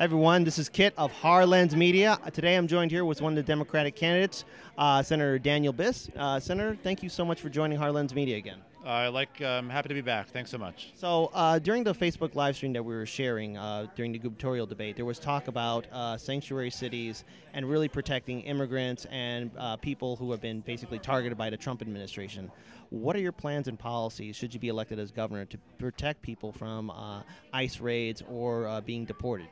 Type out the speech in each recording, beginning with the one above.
Hi everyone, this is Kit of Media. Today I'm joined here with one of the Democratic candidates, Senator Daniel Biss. Senator, thank you so much for joining Media again. I'm happy to be back. Thanks so much. So during the Facebook live stream that we were sharing during the gubernatorial debate, there was talk about sanctuary cities and really protecting immigrants and people who have been basically targeted by the Trump administration. What are your plans and policies, should you be elected as governor, to protect people from ICE raids or being deported?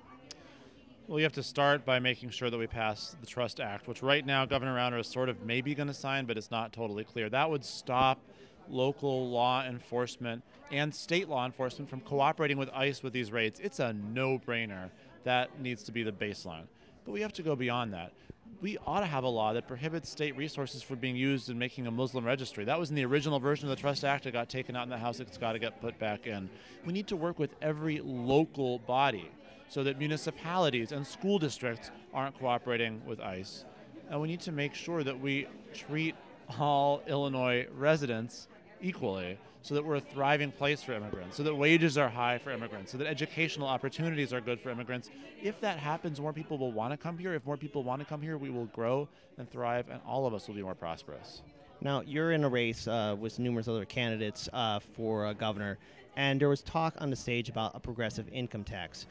Well, you have to start by making sure that we pass the Trust Act, which right now Governor Rauner is sort of maybe going to sign, but it's not totally clear. That would stop local law enforcement and state law enforcement from cooperating with ICE with these raids. It's a no-brainer. That needs to be the baseline. But we have to go beyond that. We ought to have a law that prohibits state resources from being used in making a Muslim registry. That was in the original version of the Trust Act. It got taken out in the House. It's got to get put back in. We need to work with every local body so that municipalities and school districts aren't cooperating with ICE. And we need to make sure that we treat all Illinois residents equally so that we're a thriving place for immigrants, so that wages are high for immigrants, so that educational opportunities are good for immigrants. If that happens, more people will want to come here. If more people want to come here, we will grow and thrive, and all of us will be more prosperous. Now, you're in a race with numerous other candidates for governor, and there was talk on the stage about a progressive income tax.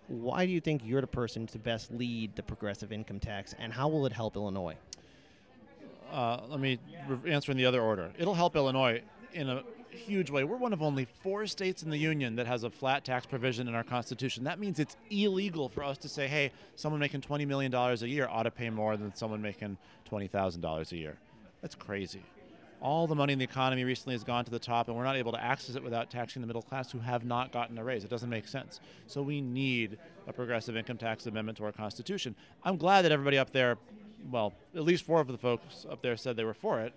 Why do you think you're the person to best lead the progressive income tax, and how will it help Illinois? Let me answer in the other order. It'll help Illinois in a huge way. We're one of only 4 states in the union that has a flat tax provision in our Constitution. That means it's illegal for us to say, hey, someone making $20 million a year ought to pay more than someone making $20,000 a year. That's crazy. All the money in the economy recently has gone to the top, and we're not able to access it without taxing the middle class who have not gotten a raise. It doesn't make sense. So we need a progressive income tax amendment to our Constitution. I'm glad that everybody up there, well, at least 4 of the folks up there said they were for it,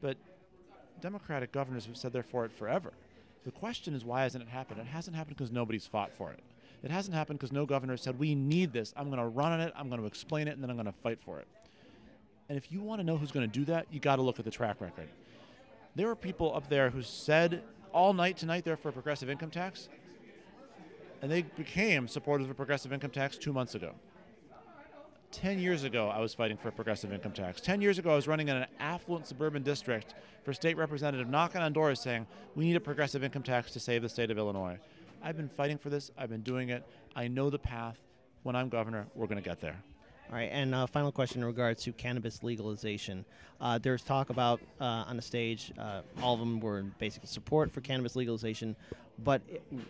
but Democratic governors have said they're for it forever. The question is, why hasn't it happened? It hasn't happened because nobody's fought for it. It hasn't happened because no governor said, we need this. I'm going to run on it, I'm going to explain it, and then I'm going to fight for it. And if you want to know who's going to do that, you got to look at the track record. There are people up there who said all night tonight they're for a progressive income tax, and they became supporters of a progressive income tax 2 months ago. 10 years ago, I was fighting for a progressive income tax. 10 years ago, I was running in an affluent suburban district for state representative, knocking on doors saying, we need a progressive income tax to save the state of Illinois. I've been fighting for this. I've been doing it. I know the path. When I'm governor, we're going to get there. All right, and final question in regards to cannabis legalization. There's talk about on the stage, all of them were in basic support for cannabis legalization, but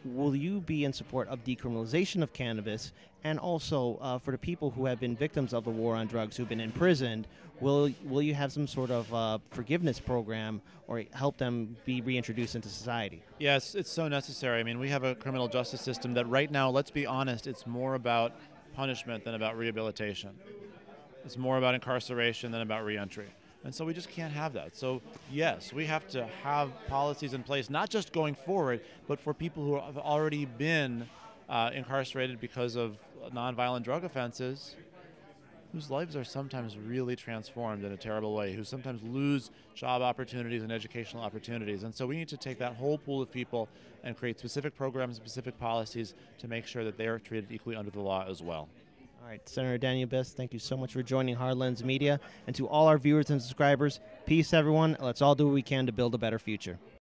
will you be in support of decriminalization of cannabis, and also for the people who have been victims of the war on drugs, who've been imprisoned, will you have some sort of forgiveness program or help them be reintroduced into society? Yes, it's so necessary. I mean, we have a criminal justice system that right now, let's be honest, it's more about punishment than about rehabilitation. It's more about incarceration than about reentry. And so we just can't have that. So yes, we have to have policies in place, not just going forward, but for people who have already been incarcerated because of nonviolent drug offenses, whose lives are sometimes really transformed in a terrible way, who sometimes lose job opportunities and educational opportunities. And so we need to take that whole pool of people and create specific programs, specific policies to make sure that they are treated equally under the law as well. All right, Senator Daniel Biss, thank you so much for joining Media. And to all our viewers and subscribers, peace, everyone. Let's all do what we can to build a better future.